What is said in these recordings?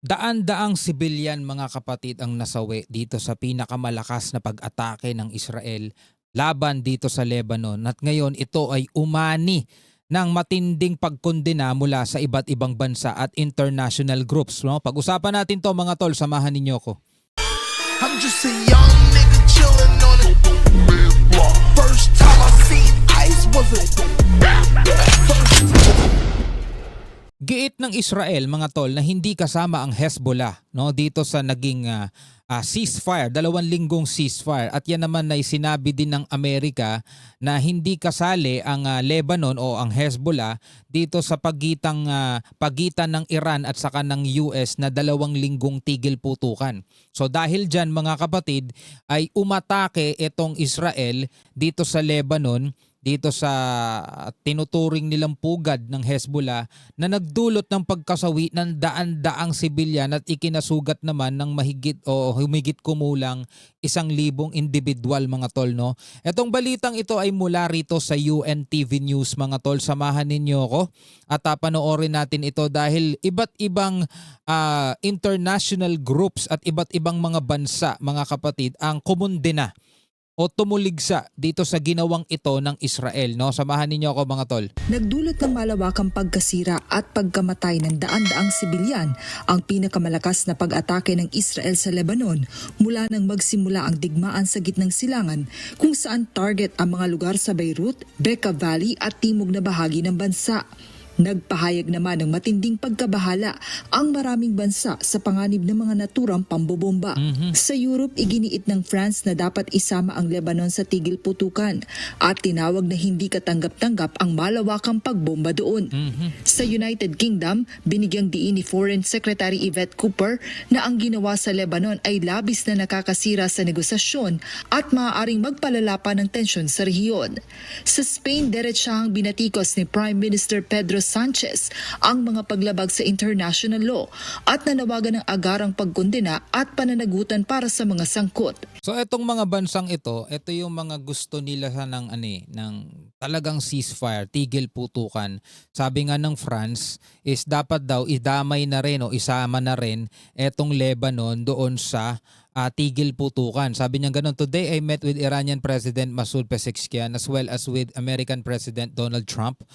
Daan-daang sibilyan mga kapatid ang nasawi dito sa pinakamalakas na pag-atake ng Israel laban dito sa Lebanon at ngayon ito ay umani ng matinding pagkondena mula sa iba't ibang bansa at international groups. No? Pag-usapan natin to mga tol, samahan ninyo ko. I'm just a young nigga chillin' on it. First time I seen ice was a Giit ng Israel mga tol na hindi kasama ang Hezbollah no dito sa naging ceasefire, 2 linggong ceasefire, at yan naman ay sinabi din ng Amerika na hindi kasali ang Lebanon o ang Hezbollah dito sa pagitan ng Iran at saka ng US na 2 linggong tigil putukan. So dahil diyan mga kapatid ay umatake itong Israel dito sa Lebanon, dito sa tinuturing nilang pugad ng Hezbollah na nagdulot ng pagkasawi ng daan-daang sibilyan at ikinasugat naman ng mahigit o humigit kumulang 1,000 individual mga tol. No? Etong balitang ito ay mula rito sa UNTV News mga tol. Samahan ninyo ako at panoorin natin ito dahil iba't ibang international groups at iba't ibang mga bansa mga kapatid ang kumundena o tumuligsa dito sa ginawang ito ng Israel. No? Samahan ninyo ako mga tol. Nagdulot ng malawakang pagkasira at pagkamatay ng daan-daang sibilyan ang pinakamalakas na pag-atake ng Israel sa Lebanon mula nang magsimula ang digmaan sa gitnang silangan kung saan target ang mga lugar sa Beirut, Bekaa Valley at timog na bahagi ng bansa. Nagpahayag naman ng matinding pagkabahala ang maraming bansa sa panganib ng mga naturang pambobomba. Sa Europe, iginiit ng France na dapat isama ang Lebanon sa tigil putukan at tinawag na hindi katanggap-tanggap ang malawakang pagbomba doon. Sa United Kingdom, binigyang diin ni Foreign Secretary Yvette Cooper na ang ginawa sa Lebanon ay labis na nakakasira sa negosasyon at maaaring magpalala pa ng tensyon sa rehiyon. Sa Spain, diretsahang binatikos ni Prime Minister Pedro Sanchez ang mga paglabag sa international law at nanawagan ng agarang pagkondena at pananagutan para sa mga sangkot. So etong mga bansang ito yung mga gusto nila ng talagang ceasefire, tigil putukan. Sabi nga ng France is dapat daw idamay na rin o isama na rin etong Lebanon doon sa tigil putukan. Sabi niya ganun, "Today I met with Iranian President Masoud Pezeshkian as well as with American President Donald Trump.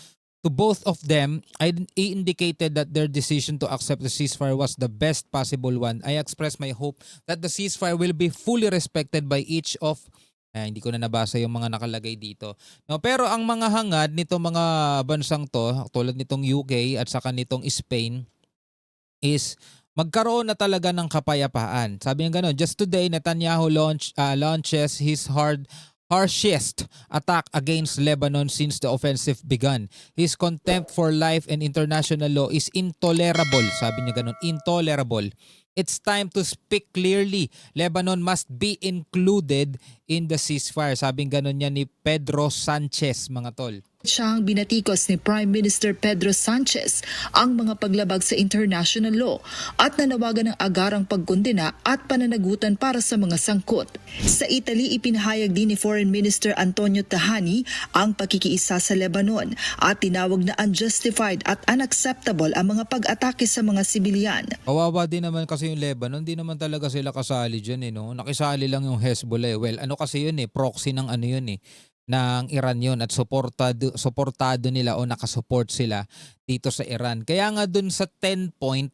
To both of them, I indicated that their decision to accept the ceasefire was the best possible one. I expressed my hope that the ceasefire will be fully respected by each of..." Hindi ko na nabasa yung mga nakalagay dito. No, pero ang mga hangad nito mga bansang to, tulad nitong UK at saka nitong Spain, is magkaroon na talaga ng kapayapaan. Sabi niya gano'n, "Just today, Netanyahu launches his harshest attack against Lebanon since the offensive began. His contempt for life and international law is intolerable." Sabi niya ganun, intolerable. "It's time to speak clearly. Lebanon must be included in the ceasefire." Sabi ganun niya ni Pedro Sanchez mga tol. Siyang binatikos ni Prime Minister Pedro Sanchez ang mga paglabag sa international law at nanawagan ng agarang pagkondena at pananagutan para sa mga sangkot. Sa Italy, ipinahayag din ni Foreign Minister Antonio Tajani ang pakikiisa sa Lebanon at tinawag na unjustified at unacceptable ang mga pag-atake sa mga sibilyan. Kawawa din naman kasi yung Lebanon, di naman talaga sila kasali dyan no? Nakisali lang yung Hezbollah. Well, ano kasi yun proxy ng ano yun ng Iran yun at suportado nila o nakasupport sila dito sa Iran. Kaya nga dun sa 10-point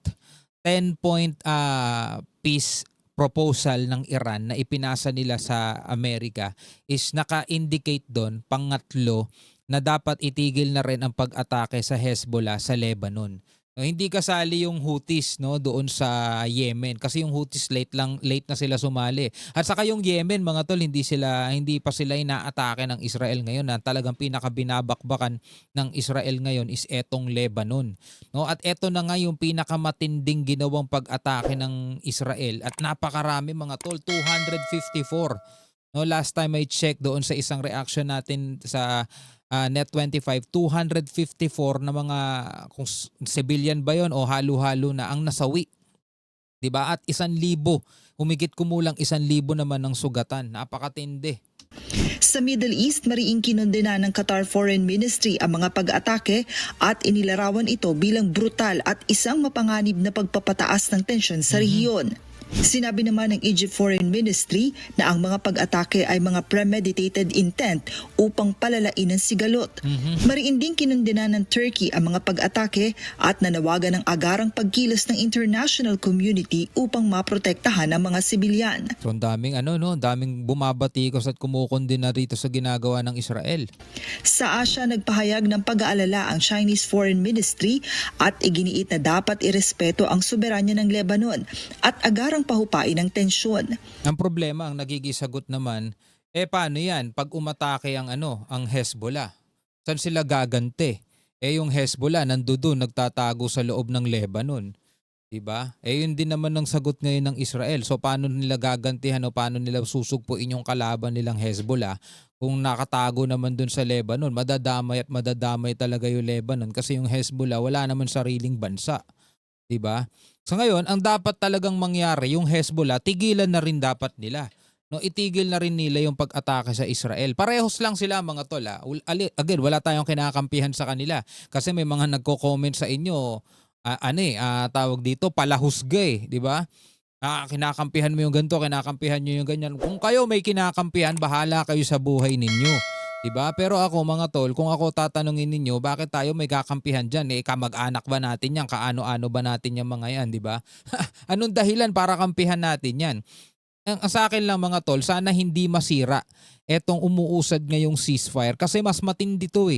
peace proposal ng Iran na ipinasa nila sa Amerika is naka-indicate doon, pangatlo, na dapat itigil na rin ang pag-atake sa Hezbollah sa Lebanon. No, hindi kasali yung Houthis doon sa Yemen kasi yung Houthis late na sila sumali. At saka yung Yemen mga tol, hindi pa sila inaatake ng Israel ngayon na talagang pinakabinabakbakan ng Israel ngayon is etong Lebanon. No, at eto na nga yung pinakamatinding ginawang pag-atake ng Israel at napakarami mga tol, 254. No, last time I checked doon sa isang reaction natin sa Net25, 254 na mga kung civilian ba yon o halo-halo na ang nasawi. 'Di ba? At 1,000, humigit kumulang 1,000 naman ng sugatan. Napakatindi. Sa Middle East, mariing kinondena ng Qatar Foreign Ministry ang mga pag-atake at inilarawan ito bilang brutal at isang mapanganib na pagpapataas ng tensyon sa rehiyon. Sinabi naman ng Egypt Foreign Ministry na ang mga pag-atake ay mga premeditated intent upang palalain ang sigalot. Mariin ding kinundena ng Turkey ang mga pag-atake at nanawagan ng agarang pagkilos ng international community upang maprotektahan ang mga sibilyan. So ang daming daming bumabatikos at kumukondena rito sa ginagawa ng Israel. Sa Asia, nagpahayag ng pag-aalala ang Chinese Foreign Ministry at iginiit na dapat irespeto ang soberanya ng Lebanon at agarang pahupain ang tensyon. Ang problema, ang nagigisagot naman, paano yan pag umatake ang Hezbollah? Saan sila gaganti? Yung Hezbollah nandoon nagtatago sa loob ng Lebanon. Diba? Yun din naman ang sagot ngayon ng Israel. So paano nila gagantihan o paano nila susugpuin yung kalaban nilang Hezbollah kung nakatago naman dun sa Lebanon? Madadamay at madadamay talaga yung Lebanon kasi yung Hezbollah wala naman sariling bansa. Diba? So ngayon, ang dapat talagang mangyari, yung Hezbollah, tigilan na rin dapat nila. No, itigil na rin nila yung pag-atake sa Israel. Parehos lang sila mga tol. Again, wala tayong kinakampihan sa kanila. Kasi may mga nagko-comment sa inyo, tawag dito, palahusga di ba? Kinakampihan mo yung ganito, kinakampihan nyo yung ganyan. Kung kayo may kinakampihan, bahala kayo sa buhay ninyo. Diba? Pero ako mga tol, kung ako tatanungin ninyo, bakit tayo may kakampihan dyan? Kamag-anak ba natin yan? Kaano-ano ba natin yung mga yan? Diba? Anong dahilan para kampihan natin yan? Ang sa akin lang mga tol, sana hindi masira etong umuusad ngayong ceasefire kasi mas matindi to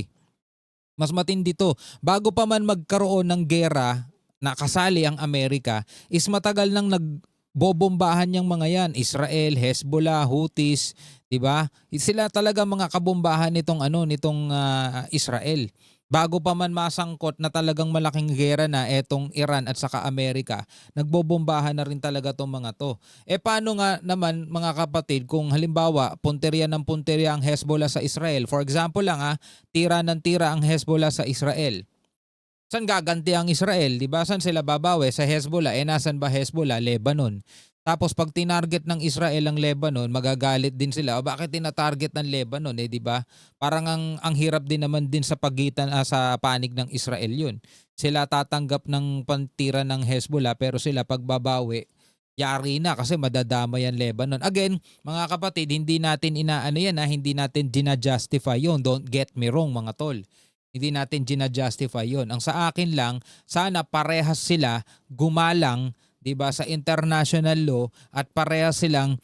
Mas matindi to. Bago pa man magkaroon ng gera na kasali ang Amerika, is matagal nang nagbobombahan yung mga yan. Israel, Hezbollah, Houthis, 'di ba? Sila talaga mga kabombahan nitong Israel. Bago pa man masangkot na talagang malaking gera na etong Iran at saka Amerika, nagbobombahan na rin talaga tong mga to. Paano nga naman mga kapatid kung halimbawa punteriya ng punteriya ang Hezbollah sa Israel? For example lang tira ng tira ang Hezbollah sa Israel. Saan gaganti ang Israel? Diba? Saan sila babawi? Sa Hezbollah. Nasan ba Hezbollah? Lebanon. Tapos pag tinarget ng Israel ang Lebanon, magagalit din sila. O bakit tinatarget ng Lebanon? Diba? Parang ang hirap din naman din sa pagitan sa panig ng Israel yun. Sila tatanggap ng pantira ng Hezbollah pero sila pagbabawi, yari na kasi madadama yan Lebanon. Again, mga kapatid, hindi natin hindi natin gina-justify yun. Don't get me wrong mga tol. Hindi natin gina-justify yun. Ang sa akin lang, sana parehas sila gumalang, 'di ba, sa international law at parehas silang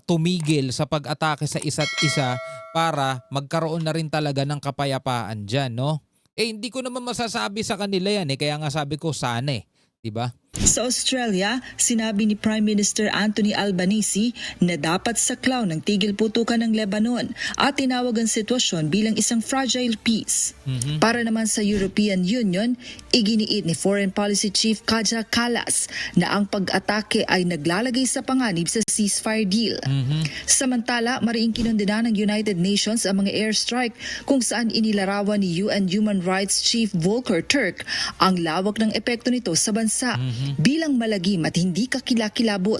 tumigil sa pag-atake sa isa't isa para magkaroon na rin talaga ng kapayapaan diyan, no? Hindi ko naman masasabi sa kanila yan kaya nga sabi ko sana 'di ba? Sa Australia, sinabi ni Prime Minister Anthony Albanese na dapat saklaw ng tigil putukan ng Lebanon at tinawag ang sitwasyon bilang isang fragile peace. Para naman sa European Union, iginiit ni Foreign Policy Chief Kaja Kallas na ang pag-atake ay naglalagay sa panganib sa ceasefire deal. Samantala, mariing kinondena ng United Nations ang mga airstrike kung saan inilarawan ni UN Human Rights Chief Volker Turk ang lawak ng epekto nito sa bansa. Bilang malagim at hindi kakilakilabot.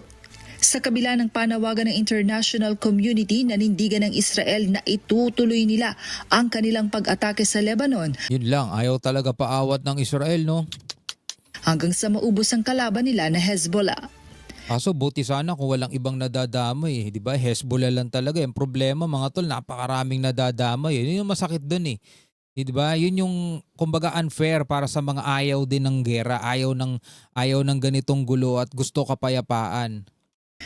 Sa kabila ng panawagan ng international community, nanindigan ng Israel na itutuloy nila ang kanilang pag-atake sa Lebanon. Yun lang, ayaw talaga paawat ng Israel, no? Hanggang sa maubos ang kalaban nila na Hezbollah. Kaso buti sana kung walang ibang nadadamay, di ba? Hezbollah lang talaga. Yung problema mga tol, napakaraming nadadamay. Yun yung masakit dun Di ba? Yun yung kumbaga unfair para sa mga ayaw din ng gera, ayaw ng ganitong gulo at gusto kapayapaan.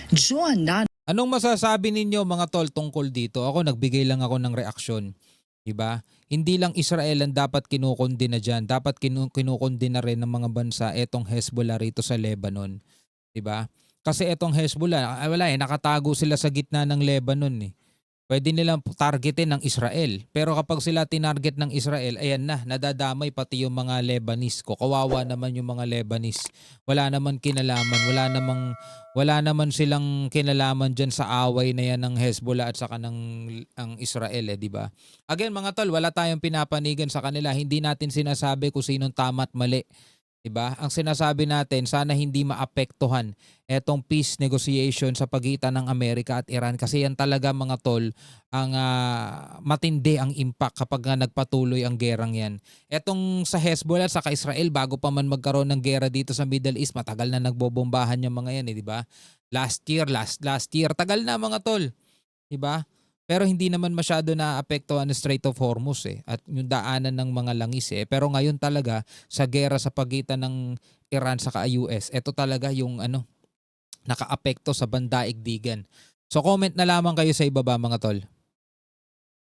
Joan, Anong masasabi ninyo mga tol tungkol dito? Ako nagbigay lang ako ng reaksyon. Di ba? Hindi lang Israel ang dapat kinukondena diyan, dapat kinukondena rin ng mga bansa etong Hezbollah rito sa Lebanon. Di ba? Kasi etong Hezbollah, nakatago sila sa gitna ng Lebanon Pwede nilang targetin ng Israel. Pero kapag sila tinarget ng Israel, ayan nadadamay pati yung mga Lebanese ko. Kawawa naman yung mga Lebanese. Wala naman kinalaman, wala naman silang kinalaman diyan sa away na yan ng Hezbollah at saka ang Israel, di ba? Again, mga tol, wala tayong pinapanigan sa kanila. Hindi natin sinasabi kung sinong tama at mali. 'Diba? Ang sinasabi natin, sana hindi maapektuhan etong peace negotiation sa pagitan ng Amerika at Iran kasi yan talaga mga tol ang matindi ang impact kapag nga nagpatuloy ang gerang yan. Etong sa Hezbollah sa Israel bago pa man magkaroon ng gera dito sa Middle East, matagal na nagbobombahan yung mga yan, 'di ba? Last year, tagal na mga tol, 'di ba? Pero hindi naman masyado naapektuhan ng Strait of Hormuz at yung daanan ng mga langis Pero ngayon talaga sa gera sa pagitan ng Iran sa US, ito talaga yung nakaapekto sa bandaigdigan. So comment na lamang kayo sa ibaba mga tol.